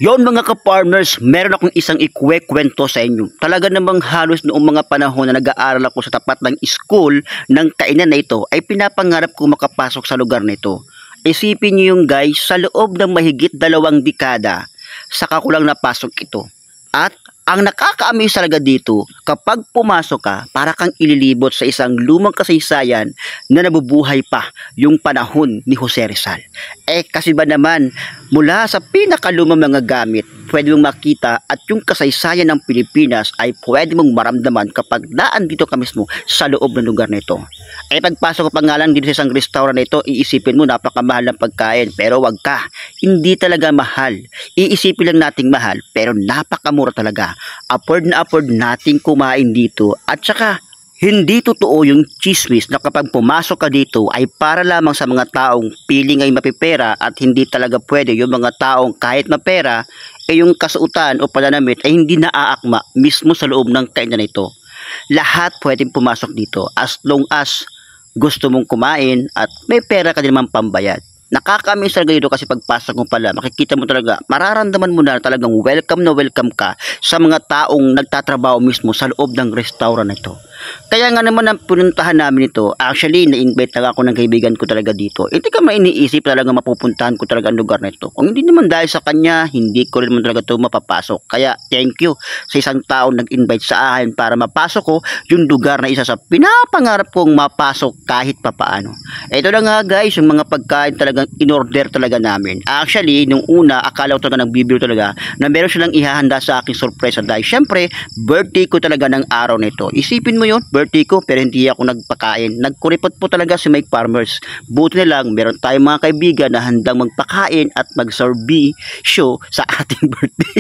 Yon mga ka-farmers, meron akong isang ikwekwento sa inyo. Talaga namang halos noong mga panahon na nag-aaral ako sa tapat ng school ng kainan na ito ay pinapangarap kong makapasok sa lugar na ito. Isipin niyo yung guys, sa loob ng mahigit 2 dekada, saka ko lang napasok ito. At ang nakaka-amaze talaga dito, kapag pumasok ka, para kang ililibot sa isang lumang kasaysayan na nabubuhay pa yung panahon ni Jose Rizal. Kasi ba naman, mula sa pinakalumang mga gamit, pwede mong makita at yung kasaysayan ng Pilipinas ay pwede mong maramdaman kapag daan dito ka mismo sa loob ng lugar na ito. Pagpasok ko pa nga lang dito sa isang restaurant na ito, iisipin mo napakamahal ng pagkain, pero wag ka, hindi talaga mahal. Iisipin lang nating mahal, pero napakamura talaga. Afford na afford nating kumain dito. At saka hindi totoo yung chismis na kapag pumasok ka dito ay para lamang sa mga taong piling ay mapipera at hindi talaga pwede yung mga taong kahit mapera yung kasuotan o pananamit ay hindi naaakma mismo sa loob ng kainan na ito. Lahat pwedeng pumasok dito as long as gusto mong kumain at may pera ka din naman pambayad. Nakaka-amaze talaga dito kasi pagpasok mo pala, makikita mo talaga, mararamdaman mo na talagang welcome ka sa mga taong nagtatrabaho mismo sa loob ng restaurant na ito. Kaya nga naman ang pinuntahan namin ito, actually na-invite na ako ng kaibigan ko talaga dito. Hindi ka mainiisip talaga mapupuntahan ko talaga ang lugar na ito. Kung hindi naman dahil sa kanya, hindi ko rin naman talaga ito mapapasok. Kaya thank you sa isang taong nag-invite sa akin para mapasok ko yung lugar na isa sa pinapangarap kong mapasok kahit papaano. Ito na nga guys, yung mga pagkain talagang in-order talaga namin. Actually, nung una, akala ko talaga nagbibiro talaga na meron silang ihahanda sa aking surprise dahil syempre, birthday ko talaga ng araw na ito. Isipin mo yun, birthday ko pero hindi ako nagpakain. Nagkuripot po talaga si Mike Farmers. Buti na lang, meron tayong mga kaibigan na handang magpakain at mag-serve show sa ating birthday.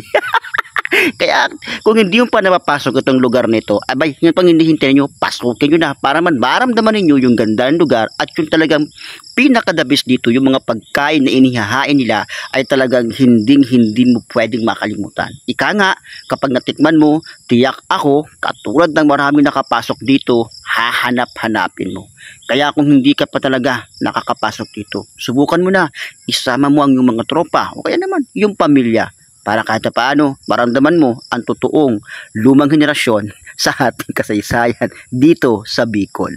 Kaya kung hindi yung pa napapasok itong lugar nito, abay, yung pang hinihintay nyo, pasukin nyo na para man maramdaman ninyo yung ganda ng lugar at yung talagang pinakadabis dito, yung mga pagkain na inihahain nila ay talagang hindi mo pwedeng makalimutan. Ika nga, kapag natikman mo, tiyak ako, katulad ng maraming nakapasok dito, hahanap-hanapin mo. Kaya kung hindi ka pa talaga nakakapasok dito, subukan mo na, isama mo ang yung mga tropa o kaya naman yung pamilya para kahit paano maramdaman mo ang totoong lumang henerasyon sa ating kasaysayan dito sa Bicol.